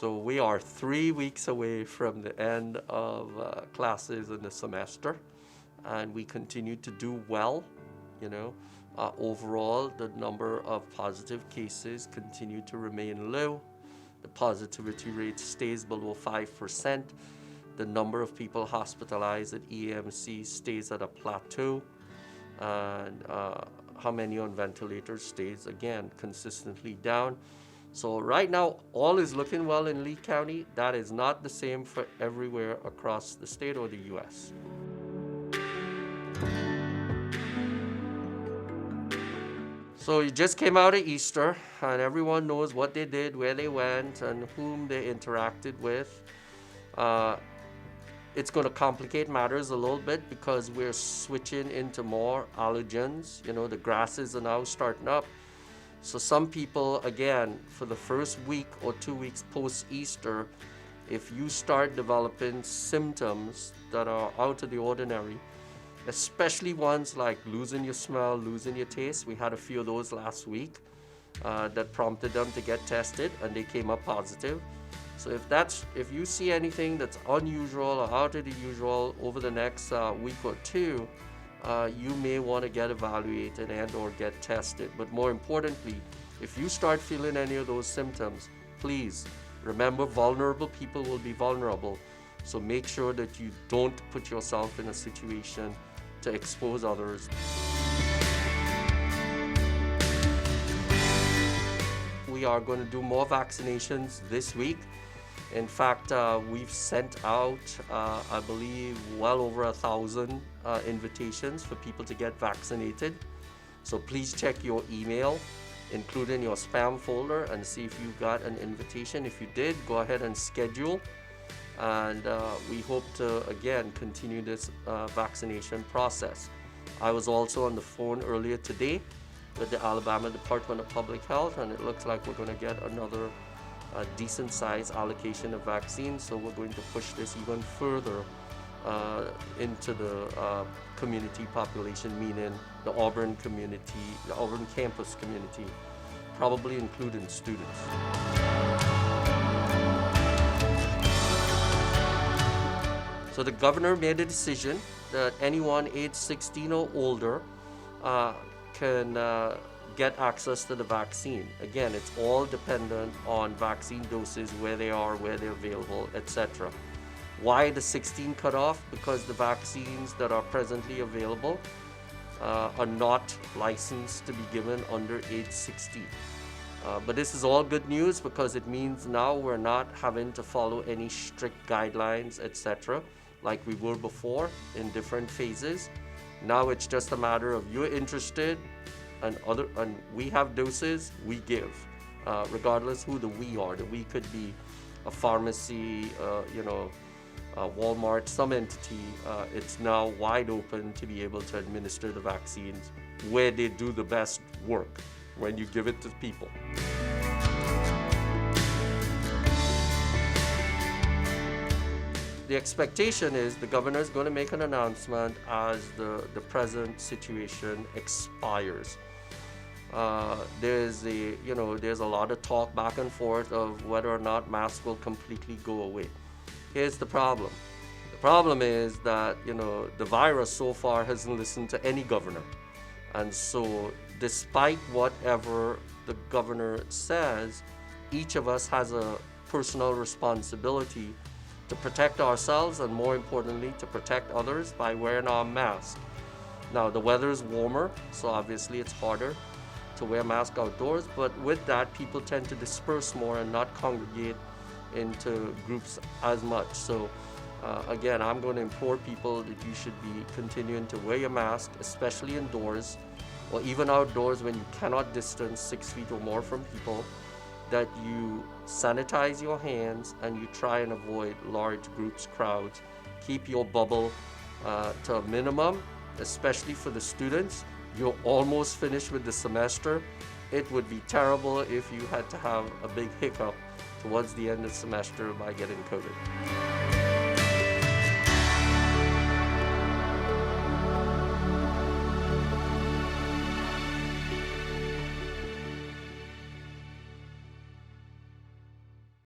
So we are 3 weeks away from the end of classes in the semester, and we continue to do well. You know, overall, the number of positive cases continue to remain low. The positivity rate stays below 5%. The number of people hospitalized at EMC stays at a plateau, and how many on ventilators stays again consistently down. So right now, all is looking well in Lee County. That is not the same for everywhere across the state or the U.S. So you just came out of Easter, and everyone knows what they did, where they went, and whom they interacted with. It's going to complicate matters a little bit because we're switching into more allergens. You know, the grasses are now starting up. So some people, again, for the first week or 2 weeks post-Easter, if you start developing symptoms that are out of the ordinary, especially ones like losing your smell, losing your taste. We had a few of those last week that prompted them to get tested, and they came up positive. So if you see anything that's unusual or out of the usual over the next week or two, you may want to get evaluated and or get tested. But more importantly, if you start feeling any of those symptoms, please remember, vulnerable people will be vulnerable. So make sure that you don't put yourself in a situation to expose others. We are going to do more vaccinations this week. In fact, we've sent out, I believe, well over 1,000 invitations for people to get vaccinated. So please check your email, including your spam folder, and see if you got an invitation. If you did, go ahead and schedule. And we hope to, again, continue this vaccination process. I was also on the phone earlier today with the Alabama Department of Public Health, and it looks like we're going to get another decent size allocation of vaccines. So we're going to push this even further into the community population, meaning the Auburn community, the Auburn campus community, probably including students. So the governor made a decision that anyone aged 16 or older can get access to the vaccine. Again, it's all dependent on vaccine doses, where they are, where they're available, etc. Why the 16 cutoff? Because the vaccines that are presently available are not licensed to be given under age 16. But this is all good news because it means now we're not having to follow any strict guidelines, etc., like we were before in different phases. Now it's just a matter of you're interested, and we have doses, we give, regardless who the we are. The we could be a pharmacy, Walmart, some entity. It's now wide open to be able to administer the vaccines where they do the best work, when you give it to people. The expectation is the governor is going to make an announcement as the present situation expires. There's a lot of talk back and forth of whether or not masks will completely go away. Here's the problem. The problem is that, the virus so far hasn't listened to any governor. And so despite whatever the governor says, each of us has a personal responsibility to protect ourselves and, more importantly, to protect others by wearing our mask. Now, the weather is warmer, so obviously it's harder to wear masks outdoors, but with that, people tend to disperse more and not congregate into groups as much. So again, I'm going to implore people that you should be continuing to wear your mask, especially indoors or even outdoors when you cannot distance 6 feet or more from people, that you sanitize your hands and you try and avoid large groups, crowds. Keep your bubble to a minimum, especially for the students. You're almost finished with the semester. It would be terrible if you had to have a big hiccup towards the end of the semester by getting COVID.